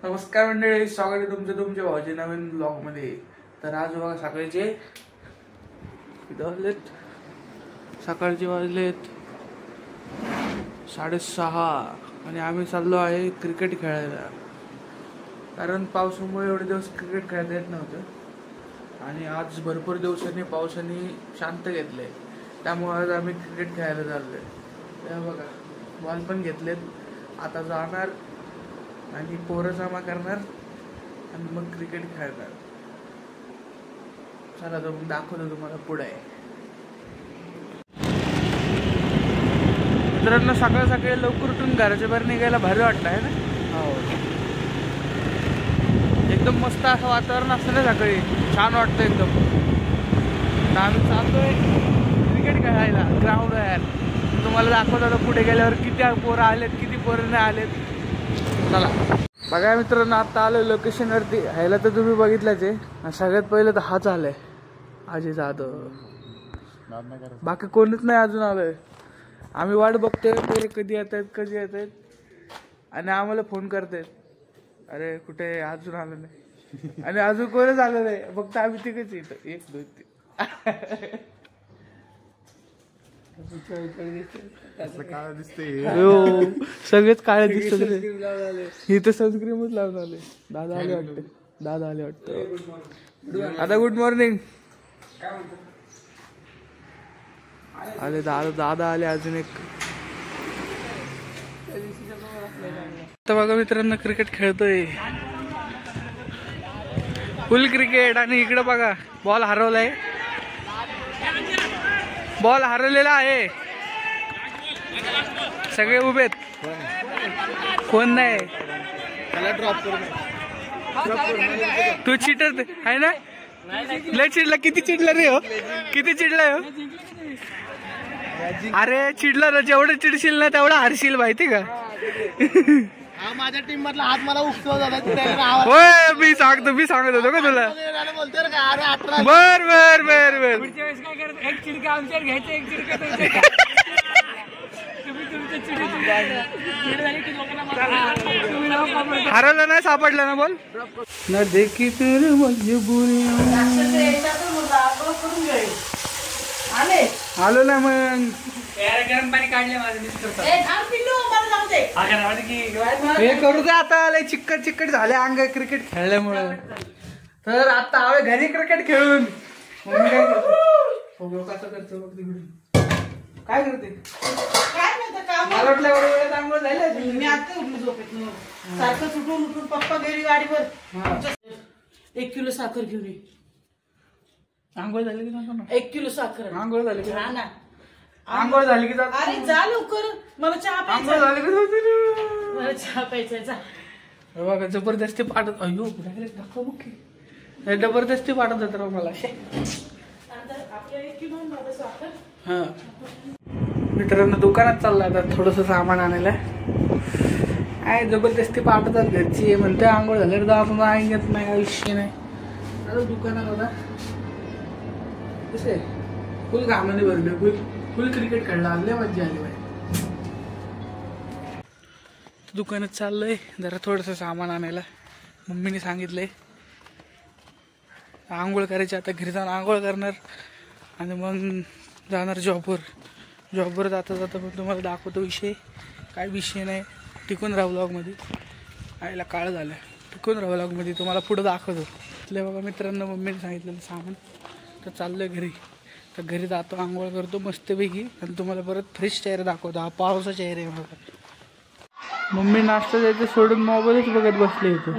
नमस्कार मंडळी, स्वागत आहे तुमचं तुमच्या भावाचे नवीन ब्लॉग मध्ये। तर आज बघा सकाळचे वाजलेत 6:30 आणि आम्ही चाललो आहे क्रिकेट खेळायला। कारण पावसामुळे एवढे दिवस क्रिकेट खेळता येत नव्हतं आणि आज भरपूर दिवसांनी पावसाने शांत घेतले, त्यामुळे आज आम्ही क्रिकेट खेळायला चाललोय। त्या बघा बॉल पण घेतलेत, आता जाणार आणि पोरं जमा करणार आणि मग क्रिकेट खेळणार। चला तर मग दाखवतो तुम्हाला पुढे। मित्रांनो, सकाळ सकाळी लवकर उठून घराच्या बाहेर निघायला भारी वाटतं आहे ना। हो, एकदम मस्त असं वातावरण असतं ना सकाळी, छान वाटतं एकदम। तर आम्ही चाललोय क्रिकेट खेळायला ग्राउंड वर। तुम्हाला दाखवतो पुढे गेल्यावर किती पोरं आलेत, किती पोरं नाही आलेत। चला बघा मित्रांनो, आता आलोय लोकेशन वरती। ह्याला तर तुम्ही बघितलंच आहे। सगळ्यात पहिलं तर हाच आलाय, अजय जाधव। बाकी कोणीच नाही अजून आलोय। आम्ही वाट बघतोय पोरं कधी येत आहेत आणि आम्हाला फोन करतायत, अरे कुठे अजून आलं नाही। आणि अजून कोणच आलं नाही, फक्त आम्ही तिघच येतो, 1 2 3। सगळेच काळे दिसतात। इथं सनस्क्रीमच लावून आले। दादा आले वाटतं। आता गुड मॉर्निंग आले दादा आले अजून एक। तर बघा मित्रांनो, क्रिकेट खेळतोय फुल क्रिकेट। आणि इकडे बघा बॉल हरवलाय, बॉल हरवलेला आहे। सगळे उभेत, कोण नाही। तू चिटर आहे ना, लय चिडला। किती चिडला रे हो, किती चिडलाय हो। अरे चिडला ना, जेवढं चिडशील ना तेवढा हरशील, माहिती का। माझ्या टीम मधला हात मला उपसव झाला। होय, मी सांगत होतो का तुला। बर बर बर बर, एक चिडका आमच्यावर घ्यायचं, एक चिडका हरवलं नाही, सापडलं ना बॉल ना। देखी फिर मजबुरी आलो ना मग। गरम पाणी काढले माझं मिस्टर। हे करू दे आता, लय चिकट झाले अंग क्रिकेट खेळल्यामुळे। तर आता आवे घरी क्रिकेट खेळून। मम्मी काय करते, काय करते? मला वाटलं एवढ्या वेळेत आंघोळ झाली। मी आता उठली झोपेत, सारखं उठून पप्पा गेली गाडीवर। 1 किलो साखर घेऊन ये। आंघोळ झाली की जातो 1 किलो साखर। आंघोळ झाली की ना, आंघोळ झाली की जातो। अरे जा लवकर, मला चहा आंघोळ प्यायचा। झाली की जातो। मला चहा प्यायचा, जा। बघा जबरदस्ती पाठवत, अयो डायरेक्ट धक्का मुक्की जबरदस्ती पाठवत होत मला। आपल्या 1 किलो साखर। हा मित्रांनो, दुकानात चालला आता थोडस सामान आणायला। काय जबरदस्ती पाठवतात घरची, म्हणते आंघोळ झाल्यावर जातो, ऐकत नाही, आयुष्य नाही। आता दुकानात आता कसे फुल कामाने भरले, फुल क्रिकेट खेळला, लय मज्जा आली बाई। दुकानात चाललंय जरा थोडस सामान आणायला। मम्मीने सांगितलंय आंघोळ करायची, आता घरी जाऊन आंघोळ करणार आणि मग जाणार जॉबवर जाता पण तुम्हाला दाखवतो विषय। काय विषय नाही, टिकून राहा व्लॉगमध्ये। आईला काळ झालं, टिकून राहा व्लॉगमध्ये, तुम्हाला पुढं दाखवतो। इथले बघा मित्रांनो, मम्मीने सांगितलेलं सामान। तर चाललोय घरी, तर घरी जातो, आंघोळ करतो मस्तपैकी आणि तुम्हाला परत फ्रेश चेहरा दाखवतो। हा पावसाचा चेहरा आहे माझा। मम्मी नाश्ता द्यायचं सोडून मोबाईलच बघत बसले इथं।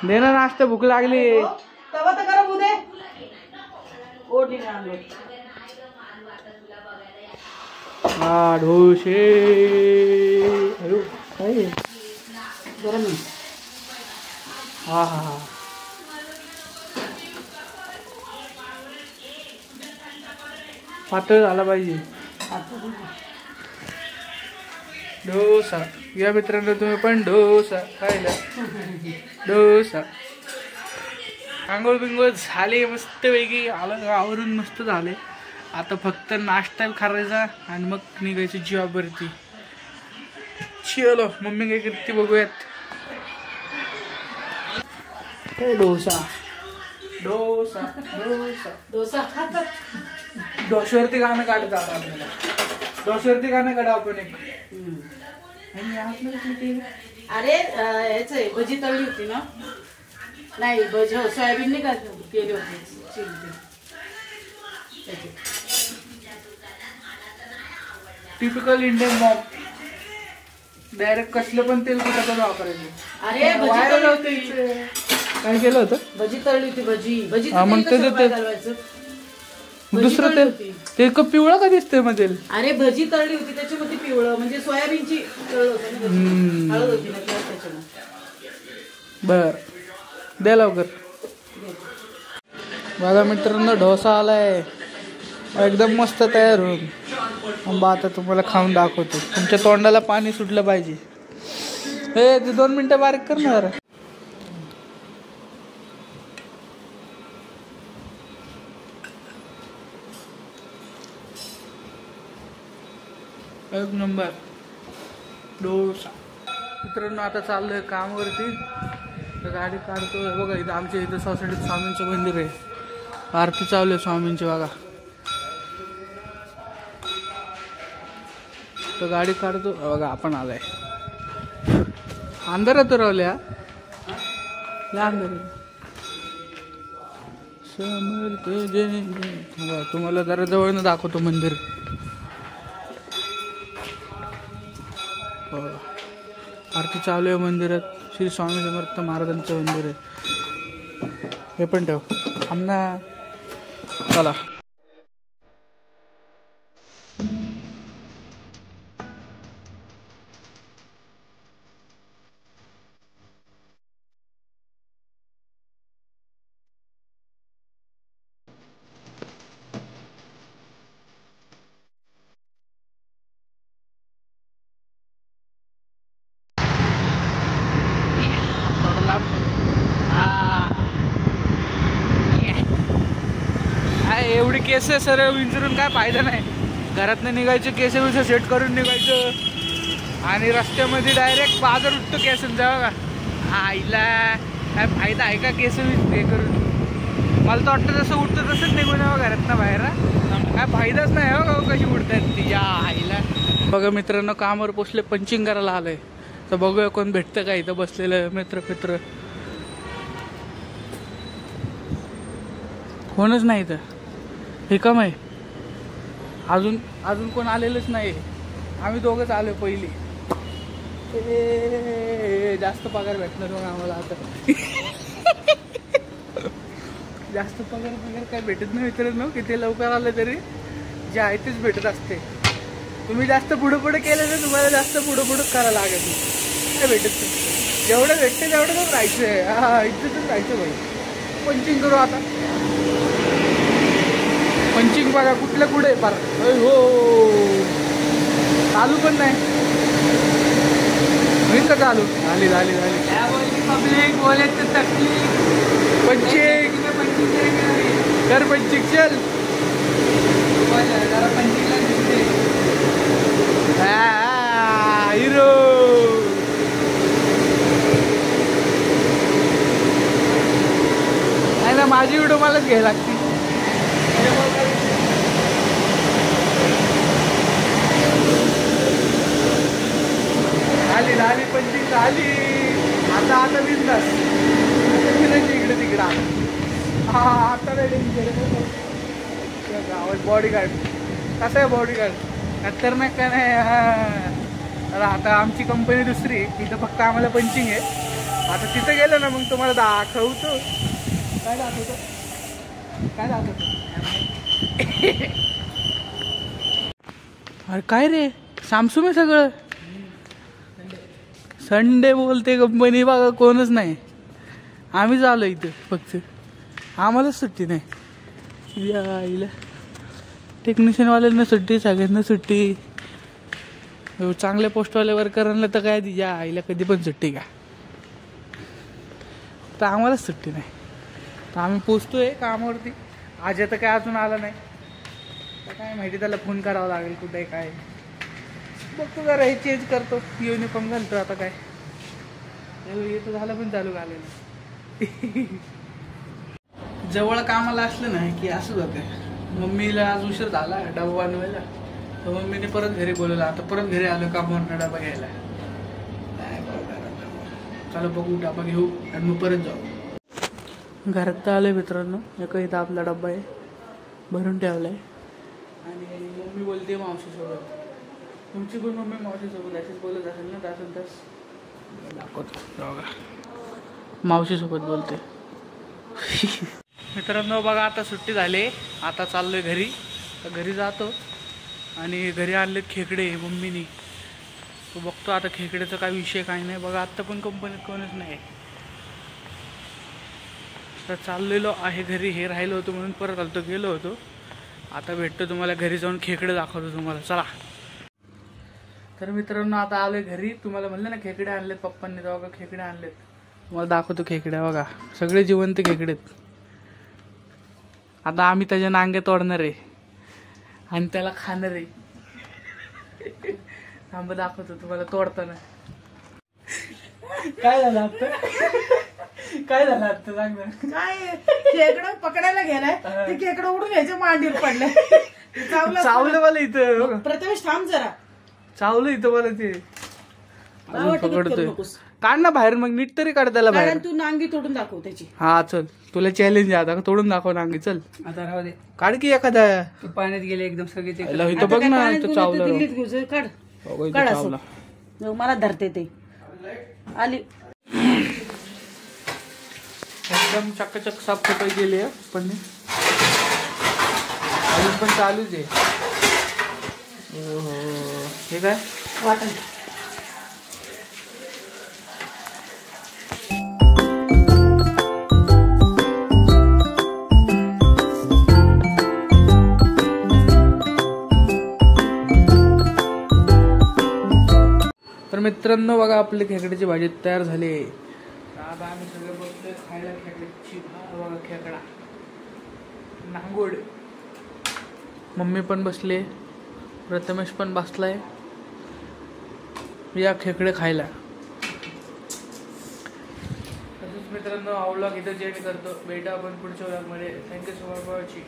दे ना नाश्ता, भूक लागली। तवा तर गरम होऊ दे। ओढणी आणलो ढोशे गरम। हा हा हा, पातळ झाला पाहिजे डोसा। या मित्रांनो, तुम्ही पण डोसा खायला। डोसा आंघोळ बिंघोळ झाले मस्त पैकी, आलं आवरून मस्त झाले। आता फक्त नाश्ता करायचा आणि मग निघायचं जॉबवरती। चलो मम्मी काय करते बघूयात. डोसा डोसा डोसा डोसा खातात. डोश्यावरती गाणं काढत आहोत आपल्याला. डोश्यावरती गाणं काढा आपण एक. अरे याच आहे भजी तळली होती ना. नाही भजी सोयाबीन नाही का केली होती chilli. Typical Indian mom. Direct कसलं पण तेल कुठं पण वापरायचं. अरे भजी तळली होती. काय केलं होतं. भजी तळली होती. भजी भजी मग ते घालवायचं. दुसरं तेल ते पिवळं का दिसतंय मग तेल. अरे भजी तळली होती त्याच्यामध्ये पिवळं म्हणजे सोयाबीनची तळ होती. हळद होती ना त्याच्यामध्ये. बर दे लवकर. बघा मित्रांनो डोसा आलाय एकदम मस्त तयार होऊन. आता तुम्हाला खाऊन दाखवतो. तुमच्या तोंडाला पाणी सुटलं पाहिजे. हे ते 2 मिनिटं बारीक कर ना जरा. एक नंबर डोसा. मित्रांनो आता चाललोय कामावरती. तर गाडी काढतोय. बघा इथं आमच्या इथं सोसायटीत स्वामींचं मंदिर आहे. आरती चालू आहे स्वामींची. बघा तर गाडी काढतो. बघा आपण आलाय अंधारात रावल्या अंधार. समर्थ जय जय. तुम्हाला जरा जवळनं दाखवतो मंदिर. आरती चालू आहे मंदिरात. श्री स्वामी समर्थ महाराजांचं मंदिर आहे. हे पण ठेव आमना. चला एवढी केस सरळ विंचरून काय फायदा नाही. घरातनं निघायचं केस विस सेट करून निघायचं आणि रस्त्यामध्ये डायरेक्ट बाजार उठतो केसांचा. बघा आईला काय फायदा आहे का केस हे करून. मला तर वाटतं जसं उठतं तसंच निघून यावं घरातनं बाहेर. काय फायदाच नाही हो कशी उठतात ती या आईला. बघा मित्रांनो कामावर पोचले. पंचिंग करायला आलंय. तर बघूया कोण भेटतं का इथं बसलेलं मित्र. कोणच नाही इथं. हे काम आहे. अजून कोण आलेलंच नाही. आम्ही दोघंच आलोय पहिली. जास्त पगार भेटणार मग आम्हाला आता. जास्त पगार काय भेटत नाही मित्रांनो. किती लवकर आलं तरी जे आहे तेच भेटत असते. तुम्ही जास्त पुढे केलं तर तुम्हाला जास्त पुढे करायला लागत नाही. काय भेटत नाही. जेवढं भेटतं तेवढं राहायचंय. हा इथं राहायचं भाई. पंचिंग करू आता. पंचिंग बघा कुठल्या कुठे पार. हो चालू पण नाही. होईल का चालू. झाली पब्लिक बोले तकलीफ. पंचिंग कर पंचिंग चल. हिरो नाही ना. माझी व्हिडिओ मलाच घ्यायला लागते. झाली पंचिंग झाली. आता बिंदास इकडे तिकडे. हा आता गावात बॉडीगार्ड. कसं आहे बॉडीगार्ड खतरनाक का नाही. हा आता आमची कंपनी दुसरी. इथं फक्त आम्हाला पंचिंग आहे. आता तिथं गेलं ना मग तुम्हाला दाखवतो. काय दाखवतो. अरे काय रे सामसूम आहे सगळं. संडे बोलते कंपनी. बघा कोणच नाही. आम्हीच आलो इथं फक्त. आम्हालाच सुट्टी नाही. यायला टेक्निशियनवाल्यांना सुट्टी. सगळ्यांना सुट्टी. चांगल्या पोस्टवाले वर्करांना तर काय या आईला कधी पण सुट्टी का. तर आम्हालाच सुट्टी नाही. तर आम्ही पोचतोय कामावरती. आज आता काय अजून आला नाही. तर काय माहिती त्याला फोन करावा लागेल कुठे काय. बघतो जरा हे चेंज करतो, युनिफॉर्म घालतो आता काय. हे तर झालं पण चालू घालायला. जवळ कामाला असलं ना की असंच होतं. मम्मीला आज उशीर झाला डबा बनवायला, तर मम्मीने परत घरी बोलवलं. आता परत घरी आलो कामावरनं डबा घ्यायला. चला बघू डबा घेऊ आणि मग परत जाऊ. घरात तर आलोय मित्रांनो. एका इथं आपला डब्बा आहे, भरून ठेवलाय. आणि मम्मी बोलते मावशीसोबत. तुमची पण मम्मी मावशीसोबत अशीच बोलत असेल ना तासन तास. दाखवतो बघा, मावशीसोबत बोलते. मित्रांनो बघा, आता सुट्टी झाली. आता चाललोय घरी. तर घरी जातो आणि घरी आणले खेकडे मम्मीनी. तो बघतो आता खेकड्याचा काय विषय काय नाही. बघा आत्ता पण कंपनीत कोणच नाही. तर चाललेलो आहे घरी. हे राहिलो होतो म्हणून परत आलतो, गेलो होतो. आता भेटतो तुम्हाला घरी जाऊन, खेकडे दाखवतो तुम्हाला. चला. तर मित्रांनो आता आलोय घरी. तुम्हाला म्हणलं ना खेकडे आणलेत पप्पांनी, तर बघा खेकडे आणलेत. तुम्हाला दाखवतो खेकडे. बघा सगळे जिवंत खेकडेत. आता आम्ही त्याच्या नांगे तोडणार आहे आणि त्याला खाणार आहे. थांब दाखवतो तुम्हाला तोडताना. काय झालं आता? काय झालं आता सांग ना. काय खेकडं पकडायला गेलाय, ते खेकडं उडून यायच्या मांडीवर पडलं. चावलं मला इथं. प्रथमेश थांब जरा. चावलं इथं मला ते. पकडतोय. नकोस. काढ ना बाहेर, मग नीट तरी काढ त्याला बाहेर. कारण तू नांगी तोडून दाखव त्याची. हा चल, तुला चॅलेंज आहे आता. तोडून दाखव नांगी. चल आता राहू दे, काढ की एखादा. पाण्यात गेले एकदम सगळे ते. इथं बघ ना, इथं चावलं. दिल्लीत घेऊ. काढ काढ असं. मला धरते ते. आली एकदम चकचक साफसफाई केली आहे पण अजून पण चालूच आहे. हे काय वाटण. तर मित्रांनो बघा, आपली खेकड्याची भाजी तयार झाली. आता आम्ही सगळे बघतोय खायला खेकड्याची. बघा खेकडा नांगोड. मम्मी पण बसले, प्रथमेश पण बसलाय. या खेकडे खायला. तसंच मित्रांनो हा व्लॉग इथं एंड करतो. भेटा आपण पुढच्या व्लॉगमध्ये. Thank you so much for watching.